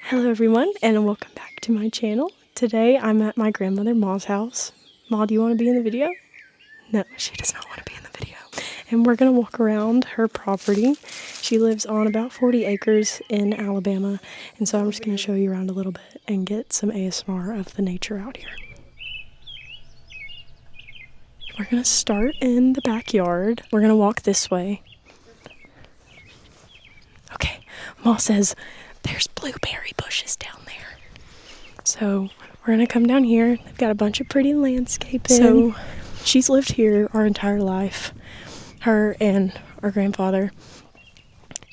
Hello everyone, and welcome back to my channel. Today I'm at my grandmother Ma's house. Ma, do you want to be in the video? No, she does not want to be in the video. And we're going to walk around her property. She lives on about 40 acres in Alabama, and so I'm just going to show you around a little bit and get some ASMR of the nature out here. We're going to start in the backyard. We're going to walk this way. Okay, Ma says there's blueberry bushes down there. So we're going to come down here. They've got a bunch of pretty landscaping. So she's lived here our entire life, her and our grandfather.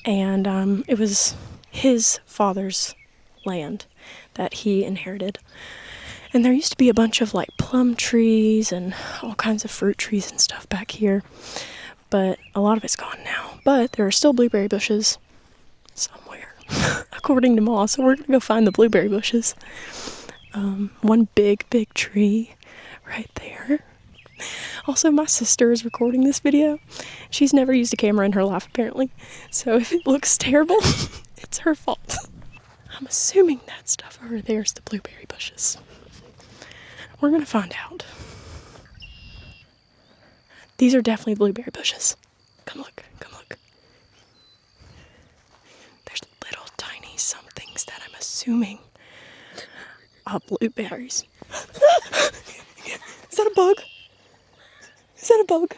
And it was his father's land that he inherited. And there used to be a bunch of like plum trees and all kinds of fruit trees and stuff back here. But a lot of it's gone now. But there are still blueberry bushes somewhere, according to Ma. So we're going to go find the blueberry bushes. One big tree right there. Also, my sister is recording this video. She's never used a camera in her life, apparently. So if it looks terrible, it's her fault. I'm assuming that stuff over there is the blueberry bushes. We're going to find out. These are definitely blueberry bushes. Come look, come look. There's little tiny somethings that I'm assuming are blueberries. Is that a bug? Is that a bug?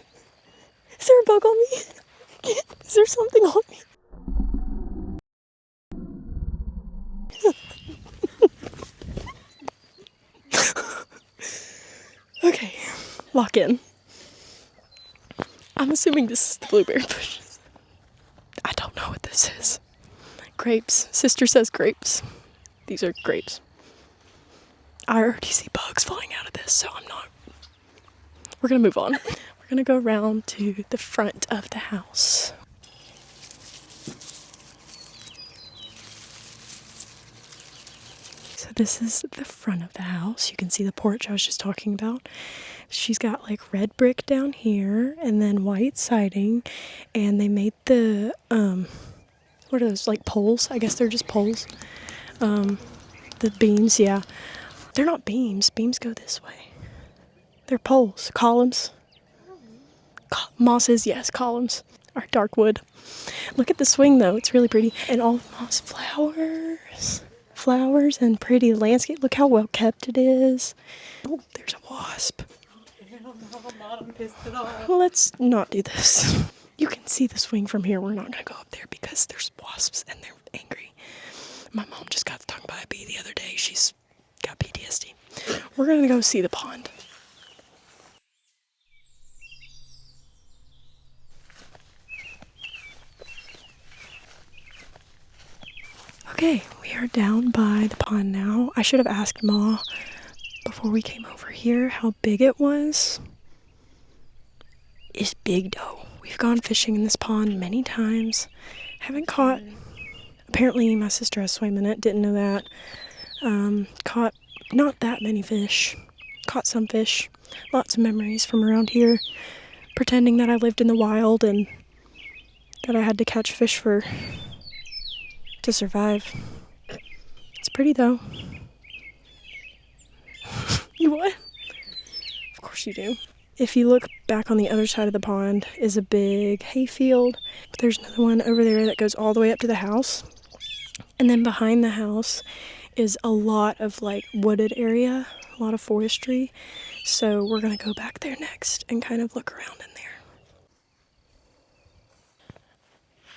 Is there a bug on me? Is there something on me? Okay, lock in. I'm assuming this is the blueberry bushes. I don't know what this is. Grapes. Sister says grapes. These are grapes. I already see bugs flying out of this, so I'm not. We're gonna move on. We're gonna go around to the front of the house. So this is the front of the house. You can see the porch I was just talking about. She's got like red brick down here and then white siding, and they made the what are those, like poles? I guess they're just poles. The beams, yeah. They're not beams. Beams go this way. They're poles. Columns. Ma says yes, columns are dark wood. Look at the swing though. It's really pretty. And all of Ma's flowers. Flowers and pretty landscape. Look how well kept it is. Oh, there's a wasp. Let's not do this. You can see the swing from here. We're not going to go up there because there's wasps and they're angry. My mom just got stung by a bee the other day. She's got PTSD. We're going to go see the pond. Okay, we are down by the pond now. I should have asked Ma before we came over here how big it was. It's big though. We've gone fishing in this pond many times. Haven't caught. Apparently my sister has swam in it. Didn't know that. Caught not that many fish. Caught some fish. Lots of memories from around here. Pretending that I lived in the wild and that I had to catch fish to survive. It's pretty though. You what? Of course you do. If you look back on the other side of the pond is a big hayfield. But there's another one over there that goes all the way up to the house. And then behind the house is a lot of like wooded area, a lot of forestry. So we're gonna go back there next and kind of look around in there.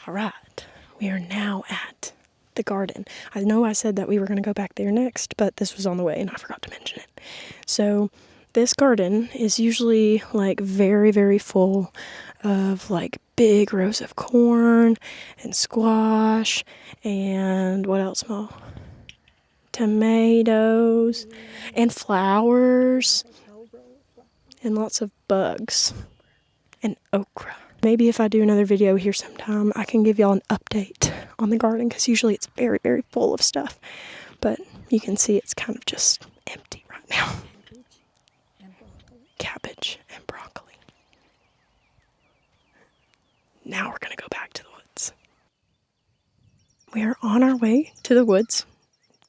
All right, we are now at the garden. I know I said that we were gonna go back there next, but this was on the way and I forgot to mention it. So this garden is usually like very full of like big rows of corn and squash and what else, Ma? Tomatoes and flowers and lots of bugs and okra. Maybe if I do another video here sometime, I can give y'all an update on the garden because usually it's very, very full of stuff. But you can see it's kind of just empty right now. Cabbage and broccoli. Now we're going to go back to the woods. We are on our way to the woods.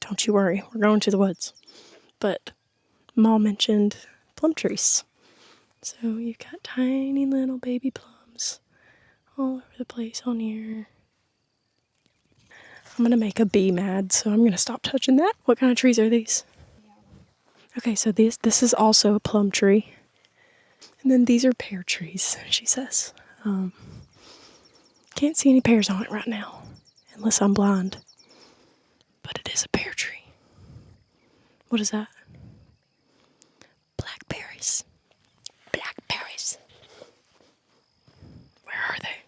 Don't you worry, we're going to the woods. But Mom mentioned plum trees. So you've got tiny little baby plums all over the place on here. I'm going to make a bee mad, so I'm going to stop touching that. What kind of trees are these? Okay, so this is also a plum tree. And then these are pear trees, she says. Can't see any pears on it right now, unless I'm blind. But it is a pear tree. What is that? Blackberries. Blackberries. Where are they?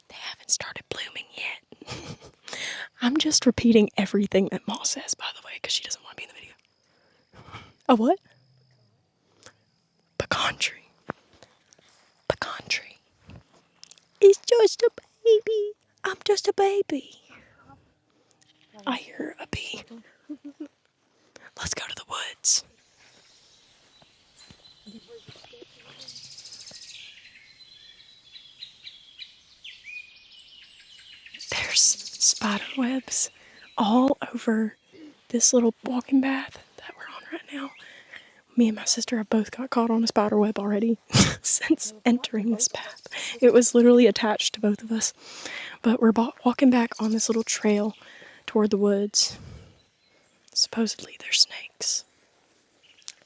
They haven't started blooming yet. I'm just repeating everything that Ma says, by the way, because she doesn't want to be in the video. A what? Pecan tree. Pecan tree. It's just a baby. I'm just a baby. I hear a bee. Let's go to the woods. There's spider webs all over this little walking path that we're on right now. Me and my sister have both got caught on a spider web already since entering this path. It was literally attached to both of us. But we're walking back on this little trail toward the woods. Supposedly there's snakes.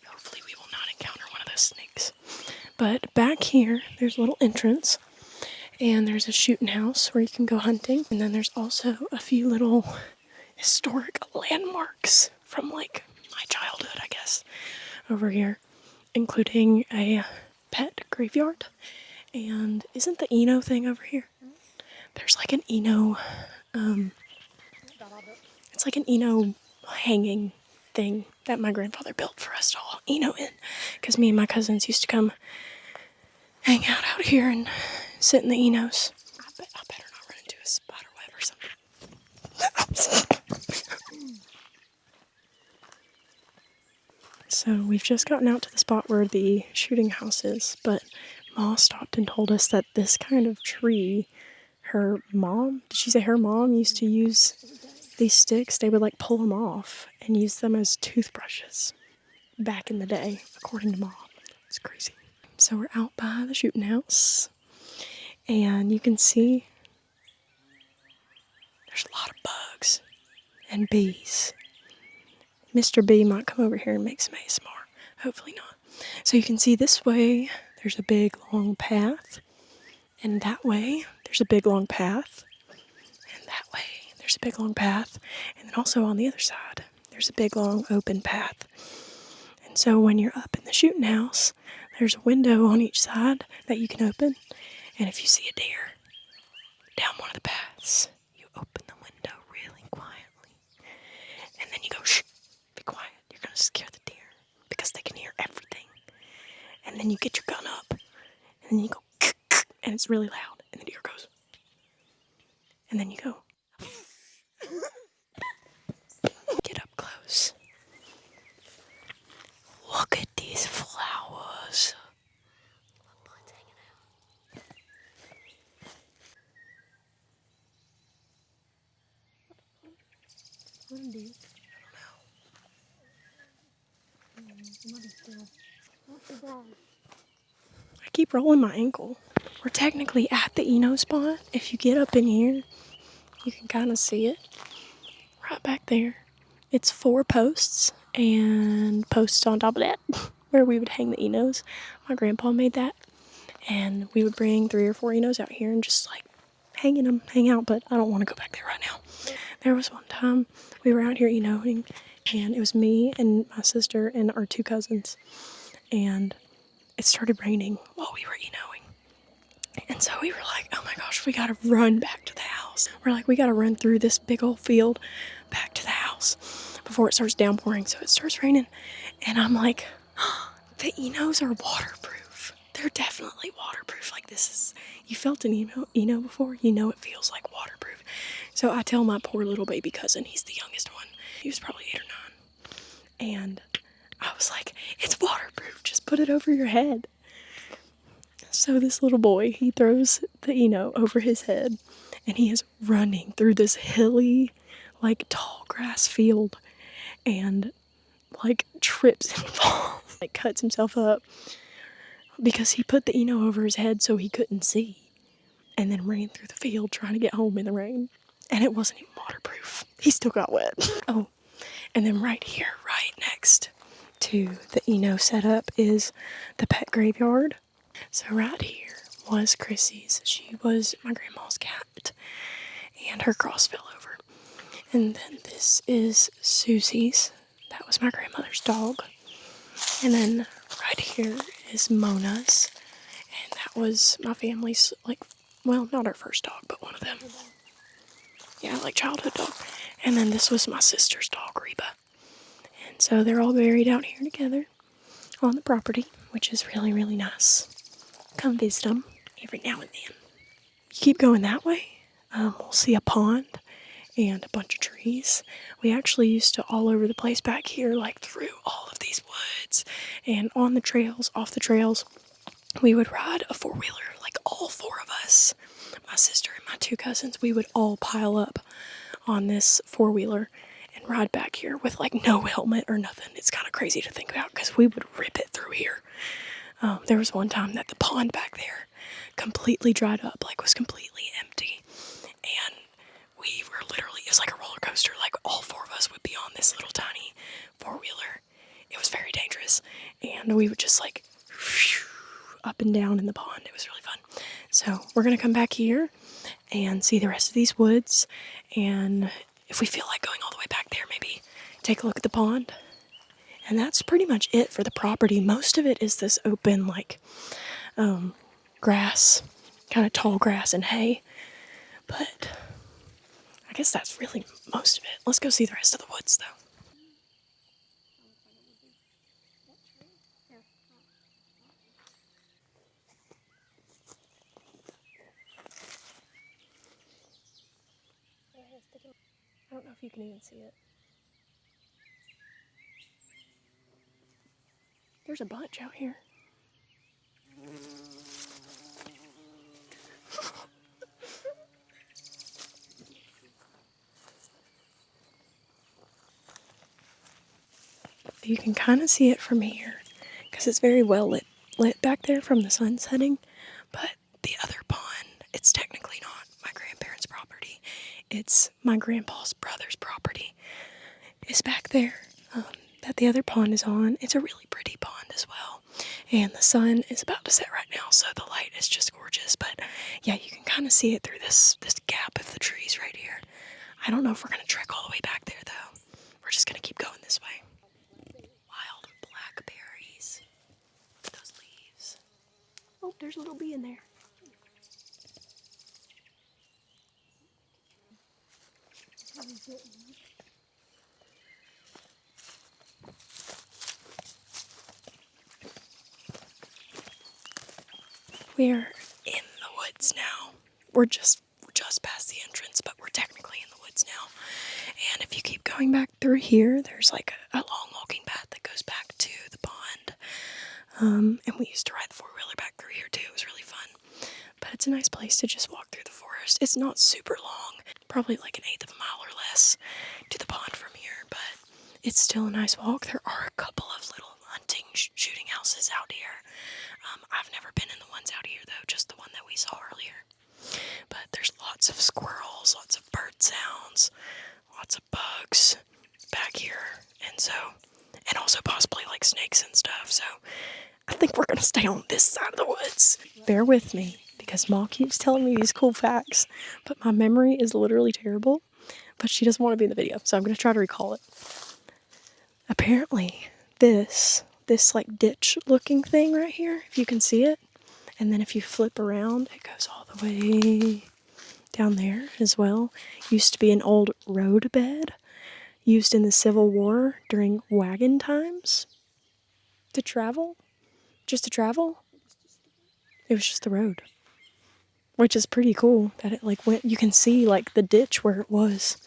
Hopefully we will not encounter one of those snakes. But back here, there's a little entrance. And there's a shooting house where you can go hunting. And then there's also a few little historic landmarks from like my childhood, I guess, over here, including a pet graveyard. And isn't the Eno thing over here? There's like an Eno, it's like an Eno hanging thing that my grandfather built for us to all Eno in. Because me and my cousins used to come hang out here and sit in the Enos. I better not run into a spider web or something. So we've just gotten out to the spot where the shooting house is, but Ma stopped and told us that this kind of tree, her mom, did she say her mom used to use these sticks? They would like pull them off and use them as toothbrushes back in the day, according to Mom. It's crazy. So we're out by the shooting house, and you can see there's a lot of bugs and bees. Mr. B might come over here and make some ASMR. Hopefully not. So you can see this way, there's a big long path, and that way, there's a big long path, and that way, there's a big long path, and then also on the other side, there's a big long open path. And so when you're up in the shooting house, there's a window on each side that you can open. And if you see a deer down one of the paths, you open the window really quietly. And then you go, shh, be quiet. You're going to scare the deer because they can hear everything. And then you get your gun up. And then you go, and it's really loud. And the deer goes. And then you go. Get up close. Look at these flowers. What do you do? I don't know. I keep rolling my ankle. We're technically at the Eno spot. If you get up in here, you can kind of see it. Right back there. It's 4 posts and posts on top of that where we would hang the Enos. My grandpa made that. And we would bring 3 or 4 Enos out here and just like hang out, but I don't want to go back there right now. There was one time we were out here Enoing, and it was me and my sister and our 2 cousins, and it started raining while we were Enoing. And so we were like, oh my gosh, we gotta run back to the house. We're like, we gotta run through this big old field back to the house before it starts downpouring. So it starts raining, and I'm like, oh, the Enos are waterproof. they're definitely waterproof. Like this is, you felt an Eno before, you know it feels like waterproof. So I tell my poor little baby cousin, he's the youngest one, he was probably 8 or 9, and I was like, it's waterproof, just put it over your head. So this little boy, he throws the Eno over his head, and he is running through this hilly, like tall grass field, and like trips and falls, like cuts himself up because he put the Eno over his head so he couldn't see, and then ran through the field trying to get home in the rain, and it wasn't even waterproof. He still got wet. Oh, and then right here, right next to the Eno setup is the pet graveyard. So right here was Chrissy's. She was my grandma's cat, and her cross fell over. And then this is Susie's. That was my grandmother's dog. And then right here is Mona's, and that was my family's, like, well, not our first dog, but one of them. Yeah, like childhood dog. And then this was my sister's dog, Reba. And so they're all buried out here together on the property, which is really, really nice. Come visit them every now and then. You keep going that way, we'll see a pond and a bunch of trees. We actually used to all over the place back here, like through all of these woods and on the trails, off the trails, we would ride a 4-wheeler, like all 4 of us, my sister and my 2 cousins. We would all pile up on this 4-wheeler and ride back here with like no helmet or nothing. It's kind of crazy to think about because we would rip it through here. There was one time that the pond back there completely dried up, like was completely empty, and we were literally, it was like a roller coaster, like all 4 of us would be on this little tiny 4-wheeler. It was very dangerous, and we would just like up and down in the pond. It was really fun. So we're gonna come back here and see the rest of these woods, and if we feel like going all the way back there, maybe take a look at the pond. And that's pretty much it for the property. Most of it is this open, like, grass, kind of tall grass and hay. But I guess that's really most of it. Let's go see the rest of the woods, though. I don't know if you can even see it. There's a bunch out here. You can kind of see it from here because it's very well lit back there from the sun setting. But the other pond, it's technically not my grandparents' property. It's my grandpa's brother's property. It's back there that the other pond is on. It's a really pretty pond as well. And the sun is about to set right now, so the light is just gorgeous. But yeah, you can kind of see it through this gap of the trees right here. I don't know if we're going to trek all the way back there, though. We're just going to keep going this way. Wild blackberries. Those leaves. Oh, there's a little bee in there. We're in the woods now. We're just past the entrance, but we're technically in the woods now. And if you keep going back through here, there's like a long walking path that goes back to the pond. And we used to ride the 4-wheeler back through here too. It was really fun. But it's a nice place to just walk through the forest. It's not super long, probably like 1/8 of a mile or less to the pond from here, but it's still a nice walk. There are a couple of little hunting, shooting houses out here. I've never been in the ones out here though, just the one that we saw earlier. But there's lots of squirrels, lots of bird sounds, lots of bugs back here, and also possibly like snakes and stuff. So I think we're gonna stay on this side of the woods. Bear with me because Ma keeps telling me these cool facts, but my memory is literally terrible. But she doesn't want to be in the video, so I'm gonna try to recall it. Apparently, this like ditch looking thing right here, if you can see it, and then if you flip around, it goes all the way down there as well. Used to be an old road bed used in the Civil War during wagon times to travel, just to travel. It was just the road. Which is pretty cool that it like went, you can see like the ditch where it was.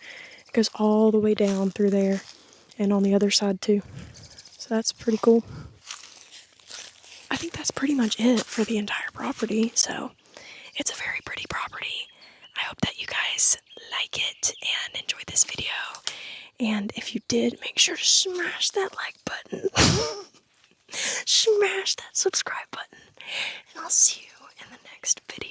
It goes all the way down through there and on the other side too. So that's pretty cool. I think that's pretty much it for the entire property. So it's a very pretty property. I hope that you guys like it and enjoy this video. And if you did, make sure to smash that like button. Smash that subscribe button. And I'll see you in the next video.